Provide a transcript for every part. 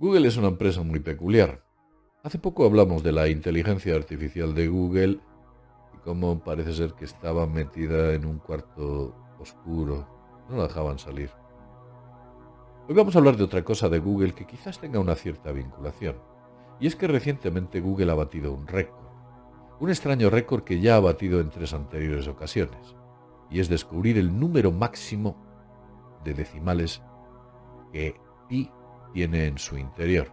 Google es una empresa muy peculiar. Hace poco hablamos de la inteligencia artificial de Google y cómo parece ser que estaba metida en un cuarto oscuro. No la dejaban salir. Hoy vamos a hablar de otra cosa de Google que quizás tenga una cierta vinculación. Y es que recientemente Google ha batido un récord. Un extraño récord que ya ha batido en 3 anteriores ocasiones. Y es descubrir el número máximo de decimales que pi tiene en su interior.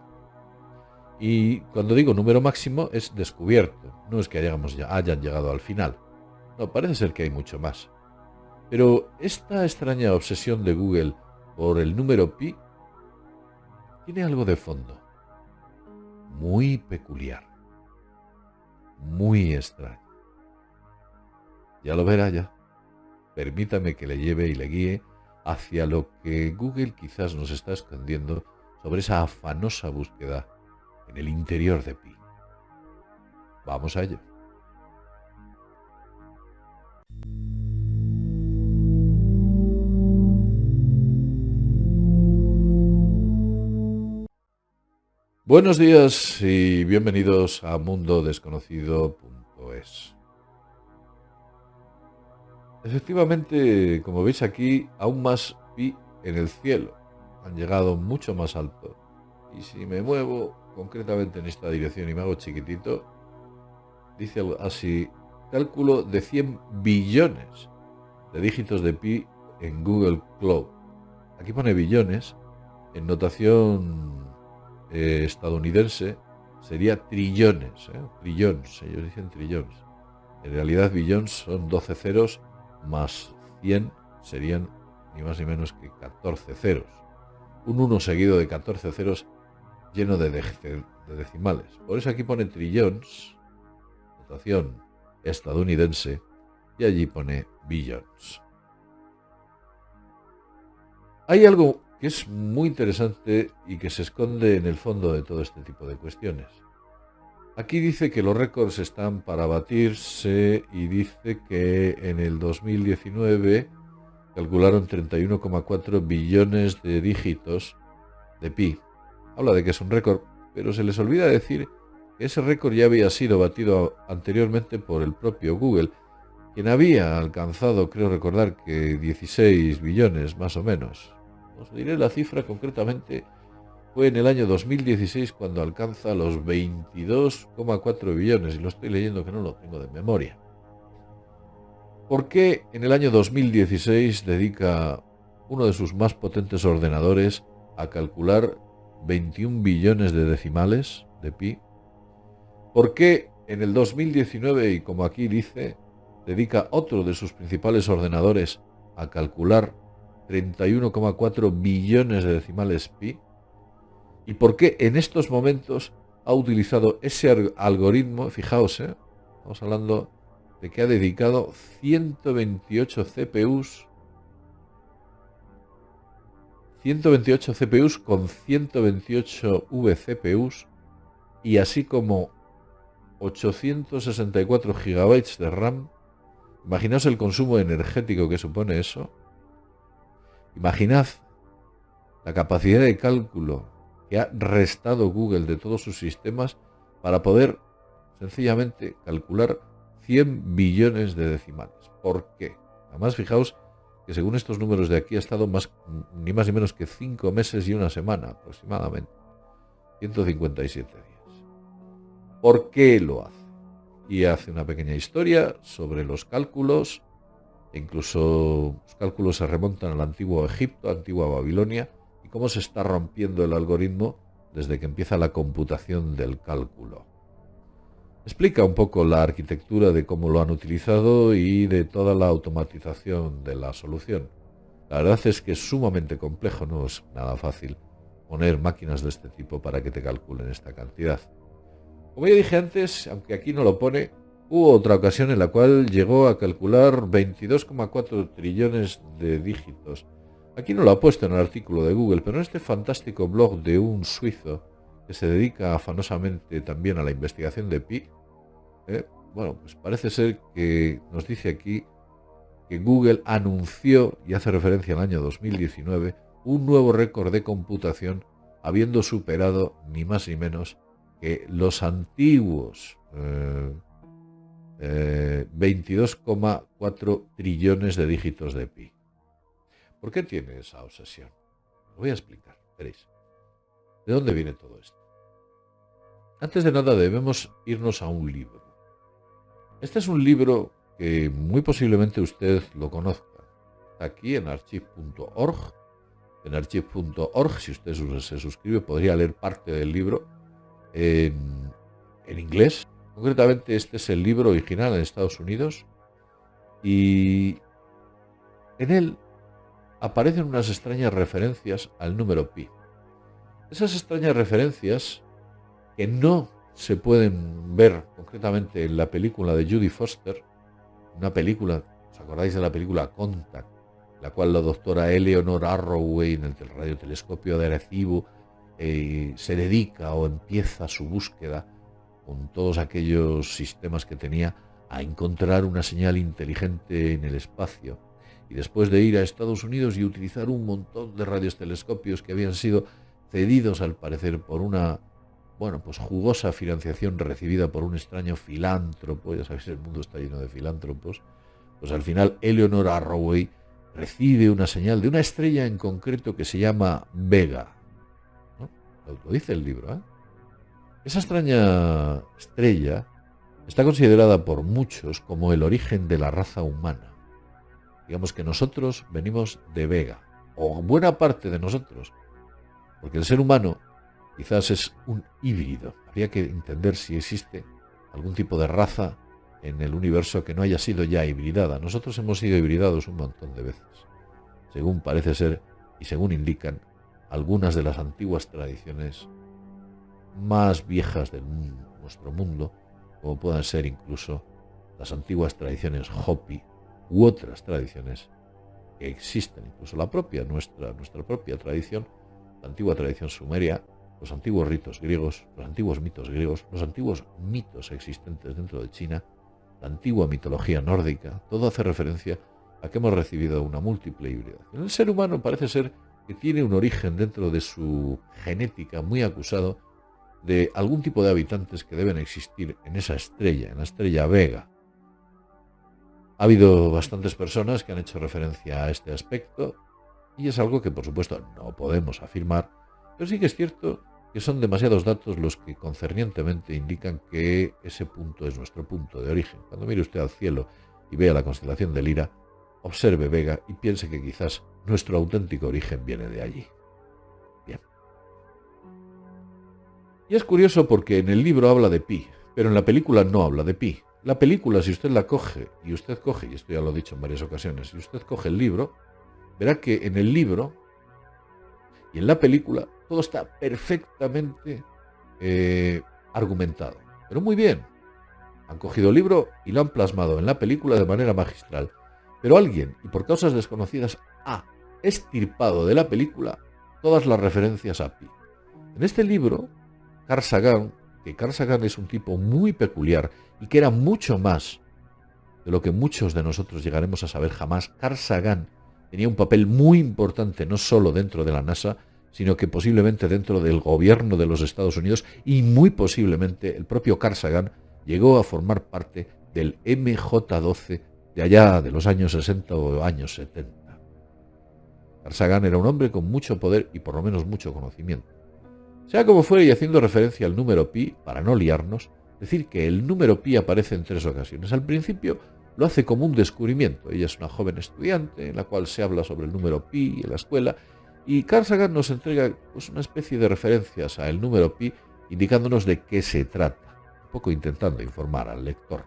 Y cuando digo número máximo es descubierto, no es que hayan llegado al final. No, parece ser que hay mucho más. Pero esta extraña obsesión de Google por el número pi tiene algo de fondo, muy peculiar, muy extraño. Ya lo verá ya. Permítame que le lleve y le guíe hacia lo que Google quizás nos está escondiendo sobre esa afanosa búsqueda en el interior de pi. Vamos a ello. Buenos días y bienvenidos a mundodesconocido.es. Efectivamente, como veis aquí, aún más pi en el cielo. Han llegado mucho más alto. Y si me muevo concretamente en esta dirección y me hago chiquitito, dice así, cálculo de 100 billones de dígitos de pi en Google Cloud. Aquí pone billones, en notación estadounidense sería trillones, trillones, ellos dicen trillones. En realidad billones son 12 ceros más 100 serían ni más ni menos que 14 ceros. Un 1 seguido de 14 ceros lleno de decimales. Por eso aquí pone trillones, notación estadounidense, y allí pone billones. Hay algo que es muy interesante y que se esconde en el fondo de todo este tipo de cuestiones. Aquí dice que los récords están para batirse y dice que en el 2019 calcularon 31,4 billones de dígitos de pi. Habla de que es un récord, pero se les olvida decir que ese récord ya había sido batido anteriormente por el propio Google, quien había alcanzado, creo recordar, que 16 billones más o menos. Os diré la cifra concretamente. Fue en el año 2016 cuando alcanza los 22,4 billones, y lo estoy leyendo que no lo tengo de memoria. ¿Por qué en el año 2016 dedica uno de sus más potentes ordenadores a calcular 21 billones de decimales de pi? ¿Por qué en el 2019, y como aquí dice, dedica otro de sus principales ordenadores a calcular 31,4 billones de decimales pi? ¿Y por qué en estos momentos ha utilizado ese algoritmo? Fijaos, estamos hablando de que ha dedicado 128 CPUs, 128 CPUs con 128 vCPUs y así como 864 gigabytes de RAM. Imaginaos el consumo energético que supone eso. Imaginad la capacidad de cálculo que ha restado Google de todos sus sistemas para poder sencillamente calcular 100 billones de decimales. ¿Por qué? Además, fijaos que según estos números de aquí ha estado ni más ni menos que 5 meses y una semana aproximadamente. 157 días. ¿Por qué lo hace? Y hace una pequeña historia sobre los cálculos. Incluso los cálculos se remontan al antiguo Egipto, antigua Babilonia, y cómo se está rompiendo el algoritmo desde que empieza la computación del cálculo. Explica un poco la arquitectura de cómo lo han utilizado y de toda la automatización de la solución. La verdad es que es sumamente complejo, no es nada fácil poner máquinas de este tipo para que te calculen esta cantidad. Como ya dije antes, aunque aquí no lo pone, hubo otra ocasión en la cual llegó a calcular 22,4 trillones de dígitos. Aquí no lo ha puesto en el artículo de Google, pero en este fantástico blog de un suizo que se dedica afanosamente también a la investigación de pi, bueno, pues parece ser que nos dice aquí que Google anunció, y hace referencia al año 2019, un nuevo récord de computación habiendo superado ni más ni menos que los antiguos 22,4 trillones de dígitos de pi. ¿Por qué tiene esa obsesión? Lo voy a explicar, veréis. ¿De dónde viene todo esto? Antes de nada debemos irnos a un libro. Este es un libro que muy posiblemente usted lo conozca. Está aquí en archive.org. En archive.org, si usted se suscribe, podría leer parte del libro en inglés. Concretamente, este es el libro original en Estados Unidos y en él aparecen unas extrañas referencias al número pi. Esas extrañas referencias que no se pueden ver concretamente en la película de Judy Foster, una película, ¿os acordáis de la película Contact? La cual la doctora Eleanor Arroway en el radiotelescopio de Arecibo se dedica o empieza su búsqueda con todos aquellos sistemas que tenía a encontrar una señal inteligente en el espacio. Y después de ir a Estados Unidos y utilizar un montón de radiotelescopios que habían sido cedidos al parecer por una jugosa financiación recibida por un extraño filántropo, ya sabéis, el mundo está lleno de filántropos, pues al final Eleanor Arroway recibe una señal de una estrella en concreto que se llama Vega, ¿no? Lo dice el libro, ¿eh? Esa extraña estrella está considerada por muchos como el origen de la raza humana. Digamos que nosotros venimos de Vega, o buena parte de nosotros, porque el ser humano quizás es un híbrido. Habría que entender si existe algún tipo de raza en el universo que no haya sido ya hibridada. Nosotros hemos sido hibridados un montón de veces, según parece ser y según indican algunas de las antiguas tradiciones más viejas de nuestro mundo, como puedan ser incluso las antiguas tradiciones Hopi u otras tradiciones que existen, incluso nuestra propia tradición, la antigua tradición sumeria, los antiguos ritos griegos, los antiguos mitos griegos, los antiguos mitos existentes dentro de China, la antigua mitología nórdica. Todo hace referencia a que hemos recibido una múltiple hibridación. El ser humano parece ser que tiene un origen dentro de su genética muy acusado de algún tipo de habitantes que deben existir en esa estrella, en la estrella Vega. Ha habido bastantes personas que han hecho referencia a este aspecto y es algo que por supuesto no podemos afirmar, pero sí que es cierto que son demasiados datos los que concernientemente indican que ese punto es nuestro punto de origen. Cuando mire usted al cielo y vea la constelación de Lira, observe Vega y piense que quizás nuestro auténtico origen viene de allí. Bien. Y es curioso porque en el libro habla de pi, pero en la película no habla de pi. La película, si usted la coge, y esto ya lo he dicho en varias ocasiones, si usted coge el libro, verá que en el libro y en la película todo está perfectamente argumentado. Pero muy bien. Han cogido el libro y lo han plasmado en la película de manera magistral. Pero alguien, y por causas desconocidas, ha extirpado de la película todas las referencias a pi. En este libro, Carl Sagan es un tipo muy peculiar y que era mucho más de lo que muchos de nosotros llegaremos a saber jamás. Carl Sagan tenía un papel muy importante no solo dentro de la NASA, sino que posiblemente dentro del gobierno de los Estados Unidos, y muy posiblemente el propio Carl Sagan llegó a formar parte del MJ-12 de allá de los años 60 o años 70. Carl Sagan era un hombre con mucho poder y por lo menos mucho conocimiento. Sea como fuere, y haciendo referencia al número pi, para no liarnos, decir que el número pi aparece en 3 ocasiones. Al principio lo hace como un descubrimiento. Ella es una joven estudiante en la cual se habla sobre el número pi en la escuela, y Carl Sagan nos entrega una especie de referencias al número pi, indicándonos de qué se trata, un poco intentando informar al lector.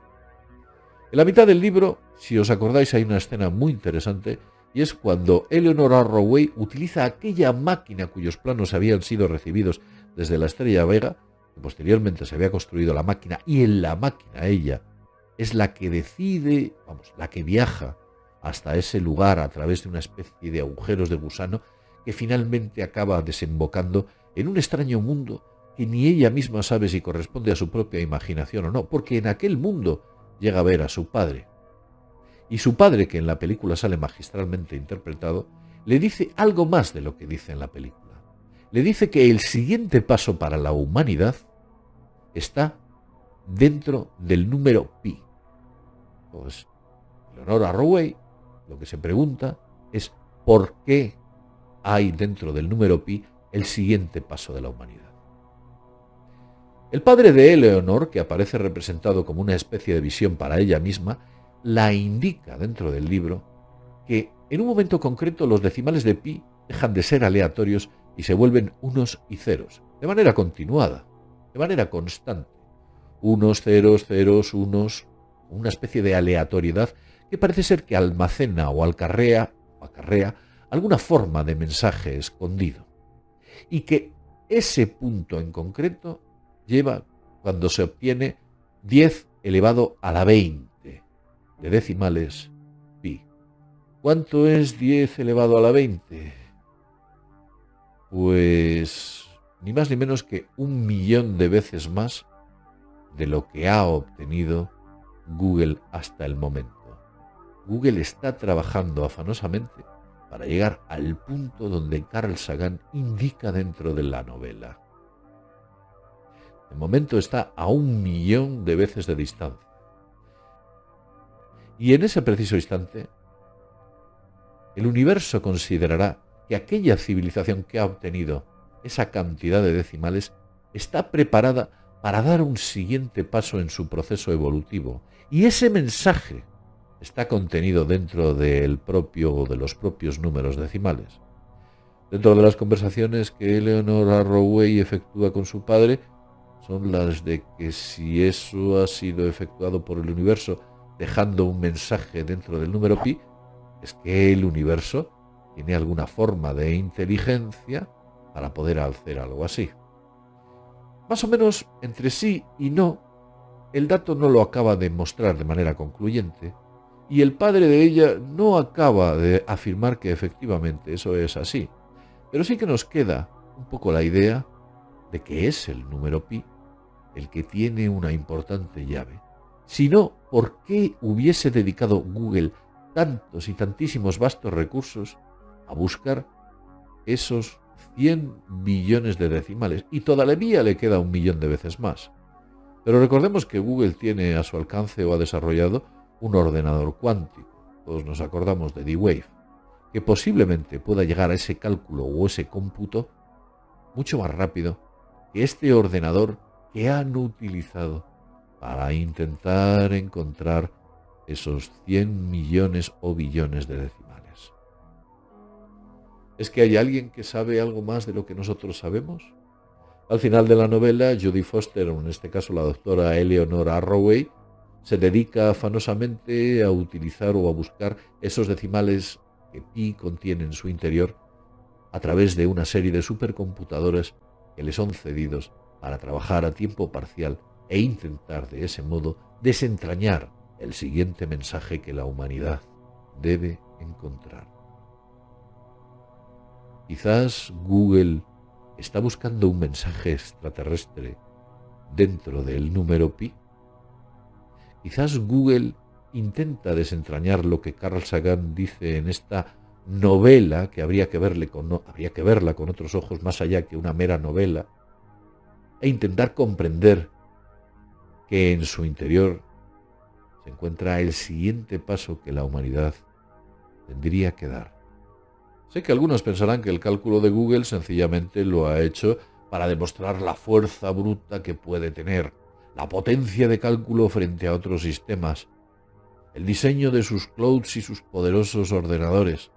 En la mitad del libro, si os acordáis, hay una escena muy interesante, y es cuando Eleanor Arroway utiliza aquella máquina cuyos planos habían sido recibidos desde la estrella Vega, que posteriormente se había construido la máquina, y en la máquina ella es la que decide, la que viaja hasta ese lugar a través de una especie de agujeros de gusano que finalmente acaba desembocando en un extraño mundo que ni ella misma sabe si corresponde a su propia imaginación o no, porque en aquel mundo llega a ver a su padre. Y su padre, que en la película sale magistralmente interpretado, le dice algo más de lo que dice en la película. le dice que el siguiente paso para la humanidad está dentro del número pi. Pues Eleanor Arroway lo que se pregunta es ¿por qué hay dentro del número pi el siguiente paso de la humanidad? El padre de Eleanor, que aparece representado como una especie de visión para ella misma, la indica dentro del libro que en un momento concreto los decimales de pi dejan de ser aleatorios y se vuelven unos y ceros, de manera continuada, de manera constante. Unos, ceros, ceros, unos, una especie de aleatoriedad que parece ser que almacena o acarrea alguna forma de mensaje escondido. Y que ese punto en concreto lleva cuando se obtiene 10 elevado a la 20 de decimales pi. ¿Cuánto es 10 elevado a la 20? Pues ni más ni menos que 1.000.000 de veces más de lo que ha obtenido Google hasta el momento. Google está trabajando afanosamente para llegar al punto donde Carl Sagan indica dentro de la novela. De momento está a 1.000.000 de veces de distancia. Y en ese preciso instante, el universo considerará que aquella civilización que ha obtenido esa cantidad de decimales está preparada para dar un siguiente paso en su proceso evolutivo. Y ese mensaje está contenido dentro del propio o de los propios números decimales. Dentro de las conversaciones que Eleanor Arroway efectúa con su padre, son las de que si eso ha sido efectuado por el universo dejando un mensaje dentro del número pi, es que el universo tiene alguna forma de inteligencia para poder hacer algo así. Más o menos entre sí y no, el dato no lo acaba de mostrar de manera concluyente y el padre de ella no acaba de afirmar que efectivamente eso es así. Pero sí que nos queda un poco la idea de que es el número pi el que tiene una importante llave. Si no, ¿por qué hubiese dedicado Google tantos y tantísimos vastos recursos a buscar esos 100 millones de decimales? Y todavía le queda 1.000.000 de veces más. Pero recordemos que Google tiene a su alcance o ha desarrollado un ordenador cuántico. Todos nos acordamos de D-Wave, que posiblemente pueda llegar a ese cálculo o ese cómputo mucho más rápido que este ordenador que han utilizado para intentar encontrar esos 100 millones o billones de decimales. ¿Es que hay alguien que sabe algo más de lo que nosotros sabemos? Al final de la novela, Jodie Foster, o en este caso la doctora Eleanor Arroway, se dedica afanosamente a utilizar o a buscar esos decimales que pi contiene en su interior a través de una serie de supercomputadores que le son cedidos para trabajar a tiempo parcial e intentar de ese modo desentrañar el siguiente mensaje que la humanidad debe encontrar. Quizás Google está buscando un mensaje extraterrestre dentro del número pi. Quizás Google intenta desentrañar lo que Carl Sagan dice en esta novela, que habría que verla con otros ojos más allá que una mera novela, e intentar comprender que en su interior se encuentra el siguiente paso que la humanidad tendría que dar. Sé que algunos pensarán que el cálculo de Google sencillamente lo ha hecho para demostrar la fuerza bruta que puede tener, la potencia de cálculo frente a otros sistemas, el diseño de sus clouds y sus poderosos ordenadores.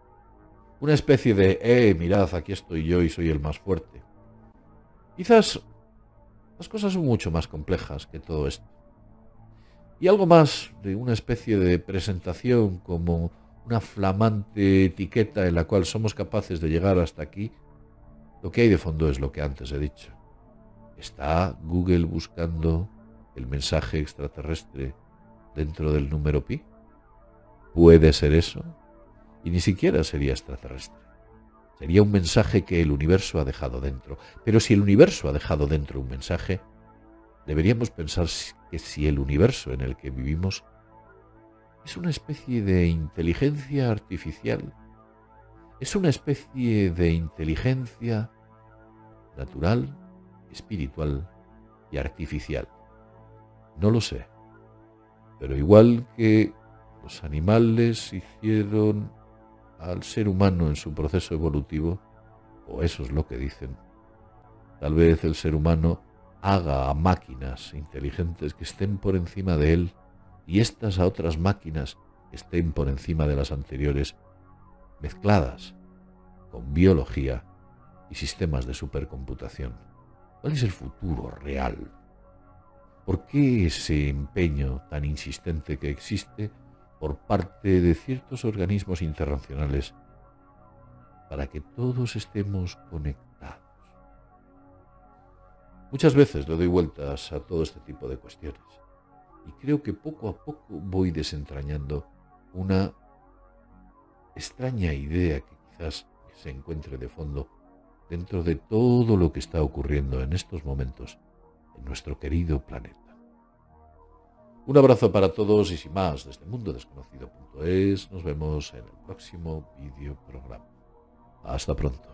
Una especie de, mirad, aquí estoy yo y soy el más fuerte. Quizás las cosas son mucho más complejas que todo esto. Y algo más de una especie de presentación como una flamante etiqueta en la cual somos capaces de llegar hasta aquí, lo que hay de fondo es lo que antes he dicho. ¿Está Google buscando el mensaje extraterrestre dentro del número pi? ¿Puede ser eso? Y ni siquiera sería extraterrestre. Sería un mensaje que el universo ha dejado dentro. Pero si el universo ha dejado dentro un mensaje, deberíamos pensar que si el universo en el que vivimos es una especie de inteligencia artificial, es una especie de inteligencia natural, espiritual y artificial. No lo sé, pero igual que los animales hicieron al ser humano en su proceso evolutivo, o eso es lo que dicen, tal vez el ser humano haga a máquinas inteligentes que estén por encima de él y éstas a otras máquinas que estén por encima de las anteriores, mezcladas con biología y sistemas de supercomputación. ¿Cuál es el futuro real? ¿Por qué ese empeño tan insistente que existe por parte de ciertos organismos internacionales para que todos estemos conectados? Muchas veces le doy vueltas a todo este tipo de cuestiones y creo que poco a poco voy desentrañando una extraña idea que quizás se encuentre de fondo dentro de todo lo que está ocurriendo en estos momentos en nuestro querido planeta. Un abrazo para todos y sin más, desde mundodesconocido.es nos vemos en el próximo vídeo programa. Hasta pronto.